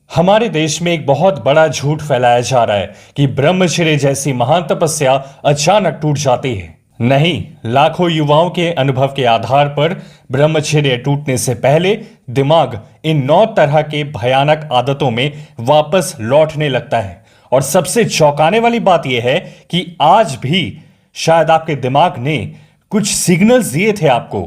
हमारे देश में एक बहुत बड़ा झूठ फैलाया जा रहा है कि ब्रह्मचर्य जैसी महान तपस्या अचानक टूट जाती है। नहीं, लाखों युवाओं के अनुभव के आधार पर ब्रह्मचर्य टूटने से पहले दिमाग इन 9 तरह के भयानक आदतों में वापस लौटने लगता है। और सबसे चौंकाने वाली बात यह है कि आज भी शायद आपके दिमाग ने कुछ सिग्नल्स दिए थे आपको,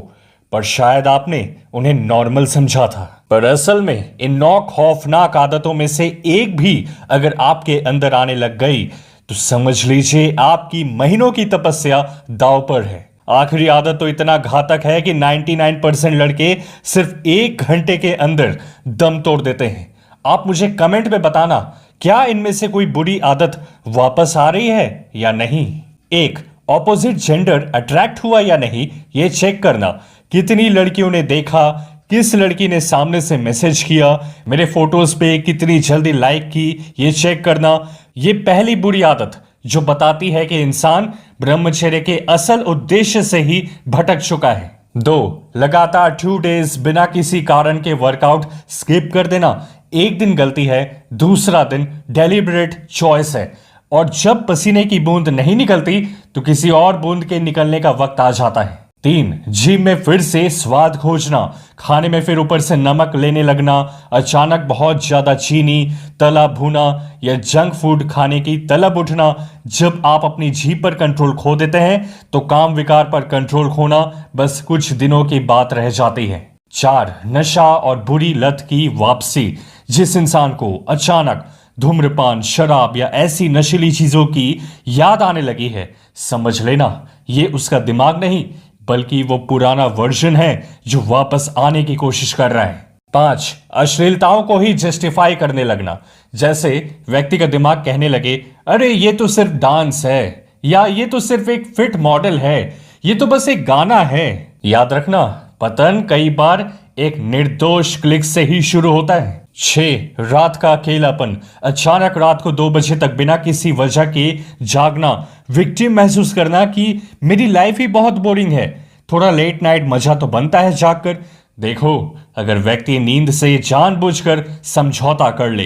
पर शायद आपने उन्हें नॉर्मल समझा था। पर असल में इन 9 खौफनाक आदतों में से एक भी अगर आपके अंदर आने लग गई तो समझ लीजिए आपकी महीनों की तपस्या दांव पर है। आखिरी आदत तो इतना घातक है कि 99% लड़के सिर्फ 1 घंटे के अंदर दम तोड़ देते हैं। आप मुझे कमेंट में बताना, क्या इनमें से कोई बुरी आदत वापस आ रही है या नहीं। 1, ऑपोजिट जेंडर अट्रैक्ट हुआ या नहीं यह चेक करना। कितनी लड़कियों ने देखा, किस लड़की ने सामने से मैसेज किया, मेरे फोटोज पे कितनी जल्दी लाइक की, ये चेक करना। ये पहली बुरी आदत जो बताती है कि इंसान ब्रह्मचर्य के असल उद्देश्य से ही भटक चुका है। 2, लगातार 2 डेज बिना किसी कारण के वर्कआउट स्किप कर देना। एक दिन गलती है, दूसरा दिन डेलिब्रेट चॉइस है, और जब पसीने की बूंद नहीं निकलती तो किसी और बूंद के निकलने का वक्त आ जाता है। 3, जिम में फिर से स्वाद खोजना, खाने में फिर ऊपर से नमक लेने लगना, अचानक बहुत ज्यादा चीनी, तला भुना या जंक फूड खाने की तलब उठना। जब आप अपनी जीभ पर कंट्रोल खो देते हैं तो काम विकार पर कंट्रोल खोना बस कुछ दिनों की बात रह जाती है। 4, नशा और बुरी लत की वापसी। जिस इंसान को अचानक धूम्रपान, शराब या ऐसी नशीली चीजों की याद आने लगी है, समझ लेना ये उसका दिमाग नहीं बल्कि वो पुराना वर्जन है जो वापस आने की कोशिश कर रहा है। 5, अश्लीलताओं को ही जस्टिफाई करने लगना। जैसे व्यक्ति का दिमाग कहने लगे, अरे ये तो सिर्फ डांस है, या ये तो सिर्फ एक फिट मॉडल है, ये तो बस एक गाना है। याद रखना, पतन कई बार एक निर्दोष क्लिक से ही शुरू होता है। 6, रात का अकेलापन। अचानक रात को 2 बजे तक बिना किसी वजह के जागना, विक्टिम महसूस करना कि मेरी लाइफ ही बहुत बोरिंग है। थोड़ा लेट नाइट मजा तो बनता है जागकर। देखो, अगर व्यक्ति नींद से जानबूझकर समझौता कर ले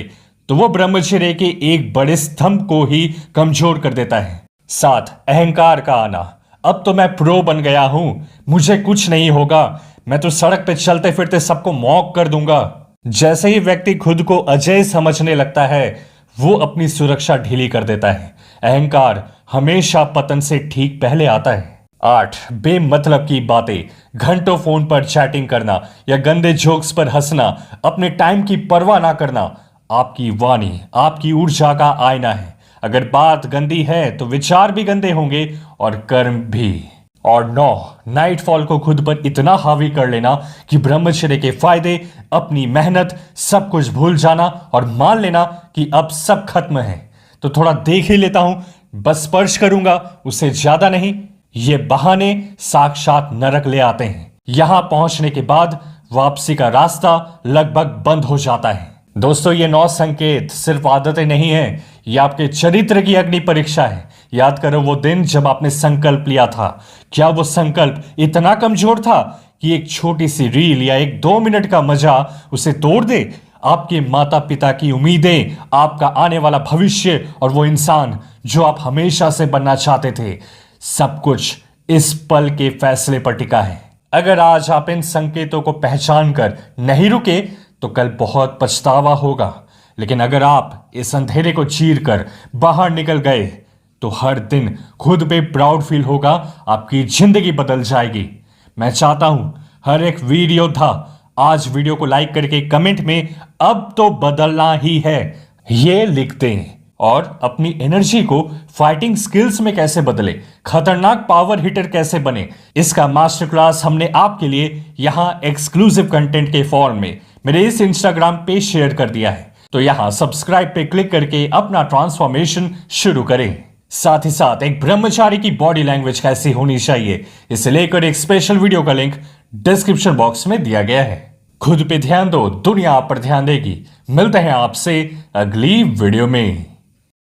तो वो ब्रह्मचर्य के एक बड़े स्तंभ को ही कमजोर कर देता है। 7, अहंकार का आना। अब तो मैं प्रो बन गया हूं, मुझे कुछ नहीं होगा, मैं तो सड़क पे चलते फिरते सबको मॉक कर दूंगा। जैसे ही व्यक्ति खुद को अजय समझने लगता है वो अपनी सुरक्षा ढीली कर देता है। अहंकार हमेशा पतन से ठीक पहले आता है। 8, बेमतलब की बातें। घंटों फोन पर चैटिंग करना या गंदे जोक्स पर हंसना, अपने टाइम की परवाह ना करना। आपकी वाणी आपकी ऊर्जा का आईना है। अगर बात गंदी है तो विचार भी गंदे होंगे और कर्म भी। और 9, नाइटफॉल को खुद पर इतना हावी कर लेना कि ब्रह्मचर्य के फायदे, अपनी मेहनत, सब कुछ भूल जाना और मान लेना कि अब सब खत्म है तो थोड़ा देख ही लेता हूं, बस स्पर्श करूंगा, उससे ज्यादा नहीं। ये बहाने साक्षात नरक ले आते हैं। यहां पहुंचने के बाद वापसी का रास्ता लगभग बंद हो जाता है। दोस्तों, ये 9 संकेत सिर्फ आदतें नहीं है, ये आपके चरित्र की अग्नि परीक्षा है। याद करो वो दिन जब आपने संकल्प लिया था। क्या वो संकल्प इतना कमजोर था कि एक छोटी सी रील या एक 2 मिनट का मजा उसे तोड़ दे? आपके माता पिता की उम्मीदें, आपका आने वाला भविष्य और वो इंसान जो आप हमेशा से बनना चाहते थे, सब कुछ इस पल के फैसले पर टिका है। अगर आज आप इन संकेतों को पहचान कर नहीं रुके तो कल बहुत पछतावा होगा, लेकिन अगर आप इस अंधेरे को चीर कर बाहर निकल गए तो हर दिन खुद पे प्राउड फील होगा, आपकी जिंदगी बदल जाएगी। मैं चाहता हूं हर एक वीर योद्धा आज वीडियो को लाइक करके कमेंट में अब तो बदलना ही है ये लिख दें, और अपनी एनर्जी को फाइटिंग स्किल्स में कैसे बदले, खतरनाक पावर हिटर कैसे बने, इसका मास्टर क्लास हमने आपके लिए यहां एक्सक्लूसिव कंटेंट के फॉर्म में मेरे इस इंस्टाग्राम पे शेयर कर दिया है। तो यहां सब्सक्राइब पे क्लिक करके अपना ट्रांसफॉर्मेशन शुरू करें। साथ ही साथ एक ब्रह्मचारी की बॉडी लैंग्वेज कैसी होनी चाहिए, इसे लेकर एक स्पेशल वीडियो का लिंक डिस्क्रिप्शन बॉक्स में दिया गया है। खुद पे ध्यान दो, दुनिया आप पर ध्यान देगी। मिलते हैं आपसे अगली वीडियो में।